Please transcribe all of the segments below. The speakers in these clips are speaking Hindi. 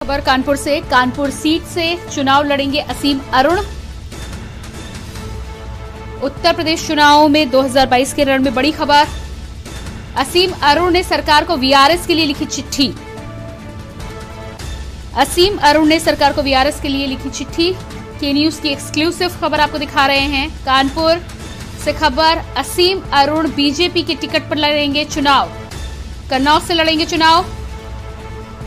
खबर कानपुर से। कानपुर सीट से चुनाव लड़ेंगे असीम अरुण। उत्तर प्रदेश चुनाव में 2022 के रण में बड़ी खबर। असीम अरुण ने सरकार को वीआरएस के लिए लिखी चिट्ठी। असीम अरुण ने सरकार को वीआरएस के लिए लिखी चिट्ठी। के न्यूज की एक्सक्लूसिव खबर आपको दिखा रहे हैं। कानपुर से खबर, असीम अरुण बीजेपी के टिकट पर लड़ेंगे चुनाव। कन्नौज से लड़ेंगे चुनाव।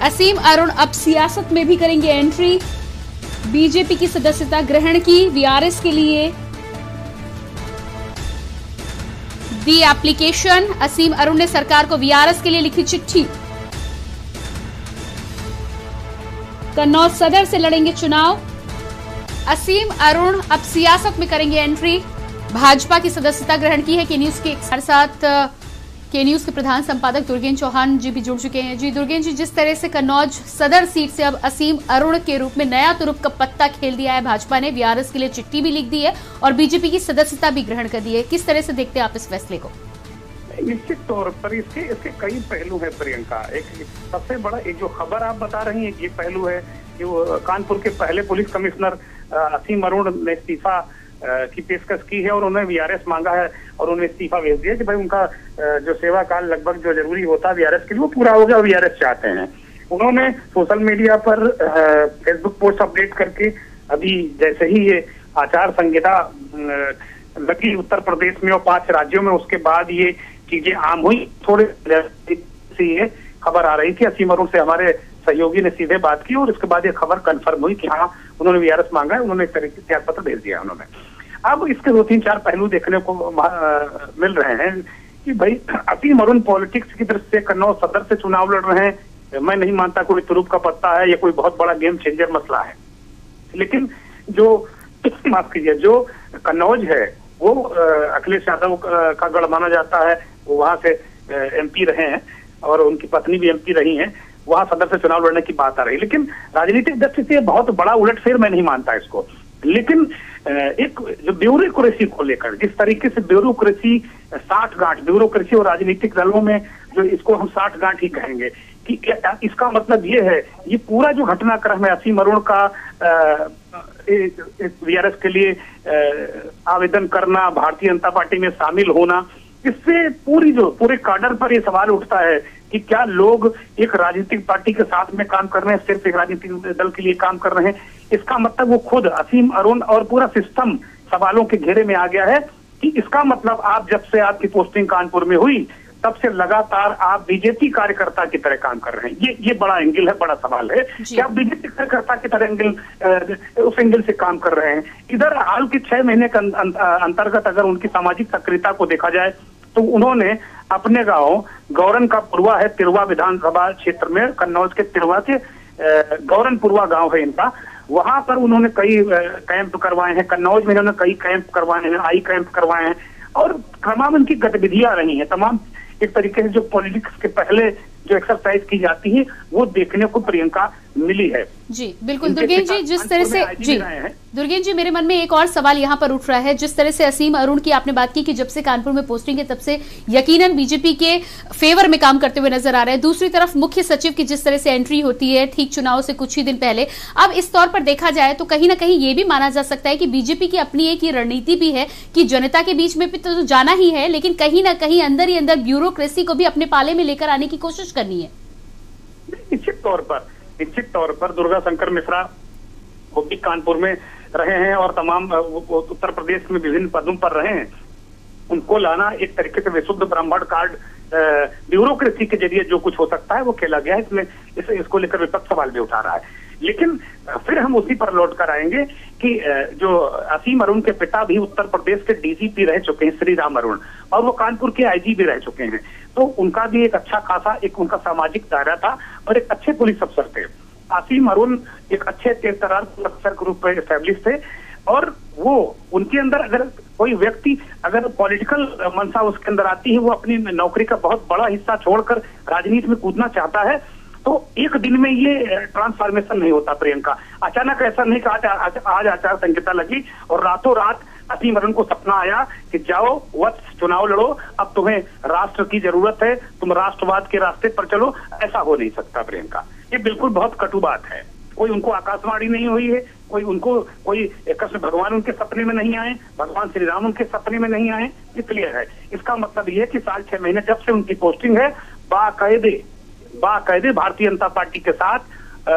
असीम अरुण अब सियासत में भी करेंगे एंट्री। बीजेपी की सदस्यता ग्रहण की, वीआरएस के लिए दी एप्लीकेशन। असीम अरुण ने सरकार को वीआरएस के लिए लिखी चिट्ठी। कन्नौज सदर से लड़ेंगे चुनाव। असीम अरुण अब सियासत में करेंगे एंट्री। भाजपा की सदस्यता ग्रहण की है। के न्यूज के साथ के न्यूज के प्रधान संपादक दुर्गेन चौहान जी भी जुड़ चुके हैं। जी दुर्गेन जी, जिस तरह से कन्नौज सदर सीट से अब असीम अरुण के रूप में नया तुरुप का पत्ता खेल दिया है भाजपा ने, वीआरएस के लिए चिट्ठी भी लिख दी है और बीजेपी की सदस्यता भी ग्रहण कर दी है, किस तरह से देखते हैं आप इस फैसले को? निश्चित तौर पर इसके कई पहलू है प्रियंका। एक सबसे बड़ा एक जो खबर आप बता रही हैं ये पहलू है कि वो कानपुर के पहले पुलिस कमिश्नर असीम अरुण ने इस्तीफा की पेशकश की है और उन्होंने वीआरएस मांगा है और उन्होंने इस्तीफा भेज दिया कि भाई उनका जो सेवा काल लगभग जो जरूरी होता है वीआरएस के लिए वो पूरा हो गया, वीआरएस चाहते हैं। उन्होंने सोशल मीडिया पर फेसबुक पोस्ट अपडेट करके अभी जैसे ही ये आचार संहिता लगी उत्तर प्रदेश में और 5 राज्यों में, उसके बाद ये चीजें आम हुई। थोड़े से ये खबर आ रही थी, असीम अरुण से हमारे सहयोगी ने सीधे बात की और उसके बाद ये खबर कंफर्म हुई कि हाँ उन्होंने वीआरएस मांगा है, उन्होंने एक तरीके से त्याग पत्र भेज दिया उन्होंने। अब इसके 2-3-4 पहलू देखने को मिल रहे हैं कि भाई असीम अरुण पॉलिटिक्स की दृष्टि से कन्नौज सदर से चुनाव लड़ रहे हैं। मैं नहीं मानता कोई तुरुप का पत्ता है या कोई बहुत बड़ा गेम चेंजर मसला है, लेकिन जो माफ कीजिए जो कन्नौज है वो अखिलेश यादव का गढ़ माना जाता है। वो वहां से एमपी रहे हैं और उनकी पत्नी भी एमपी रही हैं। वहां सदर से चुनाव लड़ने की बात आ रही, लेकिन राजनीतिक दृष्टि से बहुत बड़ा उलटफेर मैं नहीं मानता इसको। लेकिन एक जो ब्यूरोक्रेसी को लेकर जिस तरीके से ब्यूरोक्रेसी साठगांठ, ब्यूरोक्रेसी और राजनीतिक दलों में जो इसको हम साठगांठ ही कहेंगे कि इसका मतलब ये है, ये पूरा जो घटनाक्रम है असीम अरुण का वीआरएस के लिए आवेदन करना, भारतीय जनता पार्टी में शामिल होना, इससे पूरे काडर पर ये सवाल उठता है कि क्या लोग एक राजनीतिक पार्टी के साथ में काम कर रहे हैं, सिर्फ एक राजनीतिक दल के लिए काम कर रहे हैं। इसका मतलब वो खुद असीम अरुण और पूरा सिस्टम सवालों के घेरे में आ गया है कि इसका मतलब आप जब से आपकी पोस्टिंग कानपुर में हुई तब से लगातार आप बीजेपी कार्यकर्ता की तरह काम कर रहे हैं। ये बड़ा एंगल है, बड़ा सवाल है कि आप बीजेपी कार्यकर्ता की तरह उस एंगल से काम कर रहे हैं। इधर हाल के 6 महीने के अंतर्गत अगर उनकी सामाजिक सक्रियता को देखा जाए तो उन्होंने अपने गांव गौरन का पुरवा है, तिरवा विधानसभा क्षेत्र में, कन्नौज के तिरवा के गौरन पुरवा गांव है इनका, वहां पर उन्होंने कई कैंप करवाए हैं। कन्नौज में इन्होंने कई कैंप करवाए हैं, आई कैंप करवाए हैं और तमाम उनकी गतिविधियां रही हैं। तमाम एक तरीके से जो पॉलिटिक्स के पहले जो एक्सरसाइज की जाती है वो देखने को प्रियंका मिली है। जी बिल्कुल दुर्गेन जी, जिस तरह से जी दुर्गेन जी, मेरे मन में एक और सवाल यहाँ पर उठ रहा है। जिस तरह से असीम अरुण की आपने बात की कि जब से कानपुर में पोस्टिंग है तब से यकीनन बीजेपी के फेवर में काम करते हुए नजर आ रहे हैं। दूसरी तरफ मुख्य सचिव की जिस तरह से एंट्री होती है ठीक चुनाव से कुछ ही दिन पहले, अब इस तौर पर देखा जाए तो कहीं ना कहीं ये भी माना जा सकता है कि बीजेपी की अपनी एक ये रणनीति भी है कि जनता के बीच में भी तो जाना ही है, लेकिन कहीं ना कहीं अंदर ही अंदर ब्यूरोक्रेसी को भी अपने पाले में लेकर आने की कोशिश करनी है। निश्चित तौर पर दुर्गा शंकर मिश्रा वो भी कानपुर में रहे हैं और तमाम उत्तर प्रदेश में विभिन्न पदों पर रहे हैं। उनको लाना एक तरीके से विशुद्ध ब्राह्मण कार्ड ब्यूरोक्रेसी के जरिए जो कुछ हो सकता है वो खेला गया है। इसमें इसको लेकर विपक्ष सवाल भी उठा रहा है, लेकिन फिर हम उसी पर लौट कर आएंगे कि जो असीम अरुण के पिता भी उत्तर प्रदेश के डीजीपी रह चुके हैं, श्री राम अरुण, और वो कानपुर के आईजी भी रह चुके हैं। तो उनका भी एक अच्छा खासा एक उनका सामाजिक दायरा था और एक अच्छे पुलिस अफसर थे। असीम अरुण एक अच्छे तेज-तर्रार पुलिस अफसर के रूप में एस्टेब्लिश थे और वो उनके अंदर अगर कोई व्यक्ति अगर पॉलिटिकल मनसा उसके अंदर आती है, वो अपनी नौकरी का बहुत बड़ा हिस्सा छोड़कर राजनीति में कूदना चाहता है, तो एक दिन में ये ट्रांसफॉर्मेशन नहीं होता प्रियंका। अचानक ऐसा नहीं कि आज आचार संहिता लगी और रातों रात असीम अरुण को सपना आया कि जाओ वत्स चुनाव लड़ो, अब तुम्हें राष्ट्र की जरूरत है, तुम राष्ट्रवाद के रास्ते पर चलो। ऐसा हो नहीं सकता प्रियंका, ये बिल्कुल बहुत कटु बात है। कोई उनको आकाशवाणी नहीं हुई है, कोई कृष्ण भगवान उनके सपने में नहीं आए, भगवान श्री राम उनके सपने में नहीं आए। इसलिए है, इसका मतलब ये है कि साल 6 महीने जब से उनकी पोस्टिंग है, बाकायदे भारतीय जनता पार्टी के साथ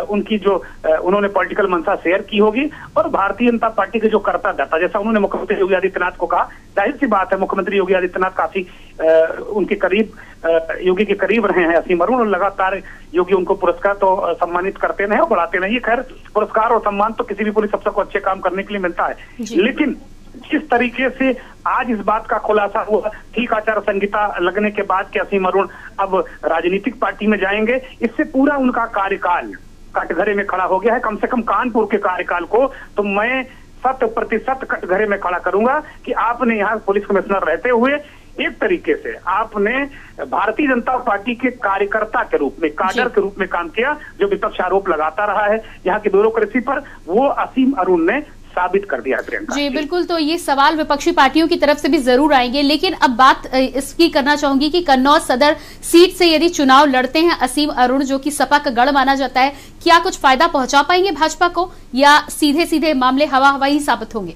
उनकी जो उन्होंने पॉलिटिकल मंशा शेयर की होगी, और भारतीय जनता पार्टी के जो कर्ता धर्ता, जैसा उन्होंने मुख्यमंत्री योगी आदित्यनाथ को कहा, जाहिर सी बात है मुख्यमंत्री योगी आदित्यनाथ काफी उनके करीब, योगी के करीब रहे हैं असीम अरुण, और लगातार योगी उनको पुरस्कार तो सम्मानित करते नहीं और बढ़ाते नहीं। खैर, पुरस्कार और सम्मान तो किसी भी पुलिस अफसर को अच्छे काम करने के लिए मिलता है, लेकिन जिस तरीके से आज इस बात का खुलासा हुआ, ठीक आचार संहिता लगने के बाद कि असीम अरुण अब राजनीतिक पार्टी में जाएंगे, इससे पूरा उनका कार्यकाल कटघरे में खड़ा हो गया है। कम से कम कानपुर के कार्यकाल को तो मैं 100% कटघरे में खड़ा करूंगा कि आपने यहाँ पुलिस कमिश्नर रहते हुए एक तरीके से आपने भारतीय जनता पार्टी के कार्यकर्ता के रूप में, काडर के रूप में काम किया। जो विपक्ष आरोप लगाता रहा है यहाँ की ब्यूरोक्रेसी पर, वो असीम अरुण ने साबित कर दिया प्रियंका। जी बिल्कुल, तो ये सवाल विपक्षी पार्टियों की तरफ से भी जरूर आएंगे, लेकिन अब बात इसकी करना चाहूंगी कि कन्नौज सदर सीट से यदि चुनाव लड़ते हैं असीम अरुण, जो कि सपा का गढ़ माना जाता है, क्या कुछ फायदा पहुंचा पाएंगे भाजपा को, या सीधे सीधे मामले हवा हवा ही साबित होंगे?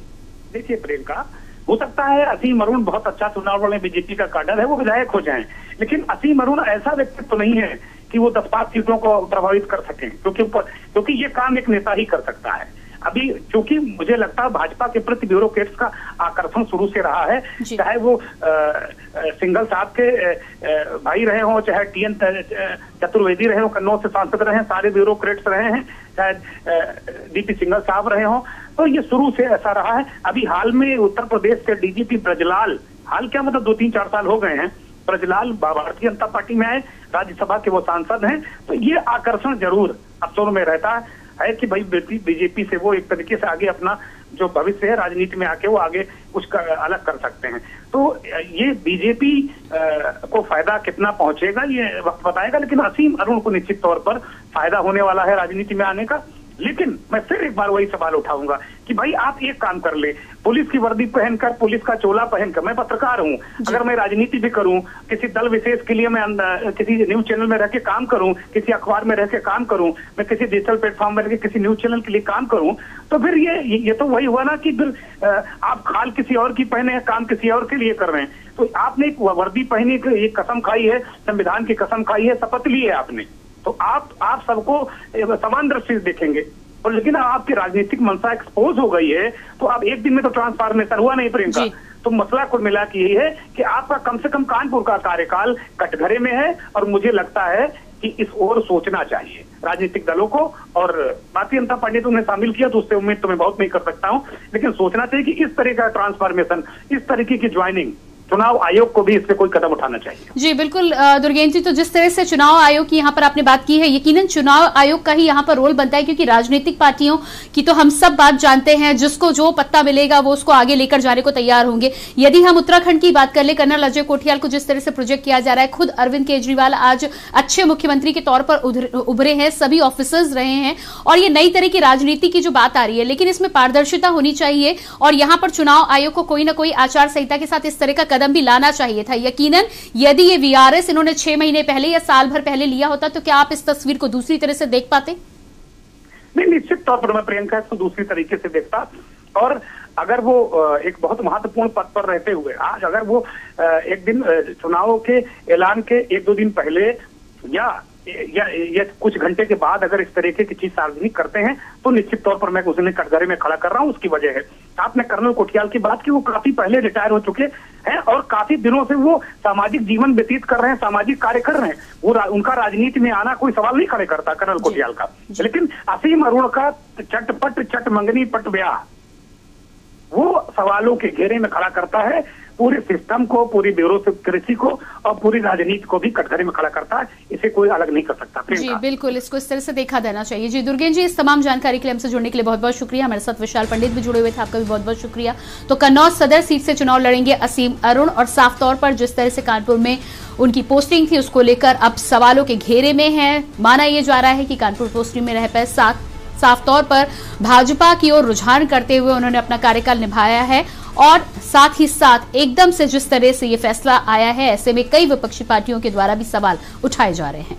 देखिए प्रियंका, हो सकता है असीम अरुण बहुत अच्छा चुनाव लड़े, बीजेपी का काडर है, वो विधायक हो जाएं, लेकिन असीम अरुण ऐसा व्यक्तित्व तो नहीं है कि वो 10-5 सीटों को प्रभावित कर सकें, क्योंकि ये काम एक नेता ही कर सकता है। अभी क्योंकि मुझे लगता है भाजपा के प्रति ब्यूरोक्रेट्स का आकर्षण शुरू से रहा है, चाहे वो सिंघल साहब के भाई रहे हों, चाहे TN चतुर्वेदी रहे हों, कन्नौज से सांसद रहे हैं, सारे ब्यूरोक्रेट्स रहे हैं, चाहे DP सिंघल साहब रहे हों, तो ये शुरू से ऐसा रहा है। अभी हाल में उत्तर प्रदेश के DGP ब्रजलाल, हाल क्या मतलब 2-3-4 साल हो गए हैं, ब्रजलाल भारतीय जनता पार्टी में आए, राज्यसभा के वो सांसद हैं, तो ये आकर्षण जरूर अफसरों में रहता है कि भाई बीजेपी से वो एक तरीके से आगे अपना जो भविष्य है राजनीति में आके वो आगे कुछ अलग कर सकते हैं। तो ये बीजेपी को फायदा कितना पहुंचेगा ये वक्त बताएगा, लेकिन असीम अरुण को निश्चित तौर पर फायदा होने वाला है राजनीति में आने का। लेकिन मैं फिर एक बार वही सवाल उठाऊंगा कि भाई आप एक काम कर ले, पुलिस की वर्दी पहनकर, पुलिस का चोला पहनकर, मैं पत्रकार हूं, अगर मैं राजनीति भी करूं, किसी दल विशेष के लिए मैं किसी न्यूज चैनल में रह के काम करूं, किसी अखबार में रह के काम करूं, मैं किसी डिजिटल प्लेटफॉर्म में रह के किसी न्यूज चैनल के लिए काम करूं, तो फिर ये तो वही हुआ ना कि आप खाल किसी और की पहने हैं, काम किसी और के लिए कर रहे हैं। तो आपने एक वर्दी पहनी, एक कसम खाई है, संविधान की कसम खाई है, शपथ ली है आपने, तो आप सबको समान दृष्टि से देखेंगे। और लेकिन आपकी राजनीतिक मंशा एक्सपोज हो गई है, तो अब एक दिन में तो ट्रांसफॉर्मेशन हुआ नहीं प्रियंका। तो मसला कुल मिला के यही है कि आपका कम से कम कानपुर का कार्यकाल कटघरे में है, और मुझे लगता है कि इस ओर सोचना चाहिए राजनीतिक दलों को। और भारतीय जनता पार्टी तो उन्हें शामिल किया, तो उससे उम्मीद तो मैं बहुत नहीं कर सकता हूं, लेकिन सोचना चाहिए कि इस तरह का ट्रांसफॉर्मेशन, इस तरीके की ज्वाइनिंग, चुनाव आयोग को भी इस पे कोई कदम उठाना चाहिए। जी बिल्कुल दुर्गेन्द्र जी, तो जिस तरह से चुनाव आयोग की यहाँ पर आपने बात की है, यकीनन चुनाव आयोग का ही यहाँ पर रोल बनता है, क्योंकि राजनीतिक पार्टियों की तो हम सब बात जानते हैं, जिसको जो पत्ता मिलेगा वो उसको आगे लेकर जाने को तैयार होंगे। यदि हम उत्तराखंड की बात कर ले, कर्नल अजय कोठियाल को जिस तरह से प्रोजेक्ट किया जा रहा है, खुद अरविंद केजरीवाल आज अच्छे मुख्यमंत्री के तौर पर उभरे हैं, सभी ऑफिसर्स रहे हैं, और ये नई तरह की राजनीति की जो बात आ रही है, लेकिन इसमें पारदर्शिता होनी चाहिए, और यहाँ पर चुनाव आयोग को कोई ना कोई आचार संहिता के साथ इस तरह का कदम भी लाना चाहिए था। यकीनन यदि ये VRS इन्होंने 6 महीने पहले या साल भर पहले लिया होता, तो क्या आप इस तस्वीर को दूसरी तरह से देख पाते? नहीं, निश्चित तौर पर मैं प्रियंका इसको दूसरी तरीके से देखता, और अगर वो एक बहुत महत्वपूर्ण पद पर रहते हुए आज अगर वो एक दिन चुनाव के ऐलान के 1-2 दिन पहले या कुछ घंटे के बाद अगर इस तरीके की चीज सार्वजनिक करते हैं, तो निश्चित तौर पर मैं उन्हें कटघरे में खड़ा कर रहा हूं। उसकी वजह है, आपने कर्नल कोठियाल की बात की, वो काफी पहले रिटायर हो चुके हैं और काफी दिनों से वो सामाजिक जीवन व्यतीत कर रहे हैं, सामाजिक कार्य कर रहे हैं। वो उनका राजनीति में आना कोई सवाल नहीं खड़े करता कर्नल कोठियाल का। लेकिन असीम अरुण का चट मंगनी पट ब्याह वो सवालों के घेरे में खड़ा करता है, पूरे सिस्टम को, पूरी ब्यूरोक्रेसी को और पूरी राजनीति को भी कटघरे में खड़ा करता है। इसे कोई अलग नहीं कर सकता। जी बिल्कुल, इसको इस तरह से देखा देना चाहिए। जी दुर्गेन्द्र जी, इस तमाम जानकारी के लिए हमसे जुड़ने के लिए बहुत बहुत शुक्रिया। हमारे साथ विशाल पंडित भी जुड़े हुए थे, आपका भी बहुत बहुत शुक्रिया। तो कन्नौज सदर सीट से चुनाव लड़ेंगे असीम अरुण, और साफ तौर पर जिस तरह से कानपुर में उनकी पोस्टिंग थी उसको लेकर अब सवालों के घेरे में है। माना यह जा रहा है कि कानपुर पोस्टिंग में रह पाए, साफ तौर पर भाजपा की ओर रुझान करते हुए उन्होंने अपना कार्यकाल निभाया है, और साथ ही साथ एकदम से जिस तरह से ये फैसला आया है, ऐसे में कई विपक्षी पार्टियों के द्वारा भी सवाल उठाए जा रहे हैं।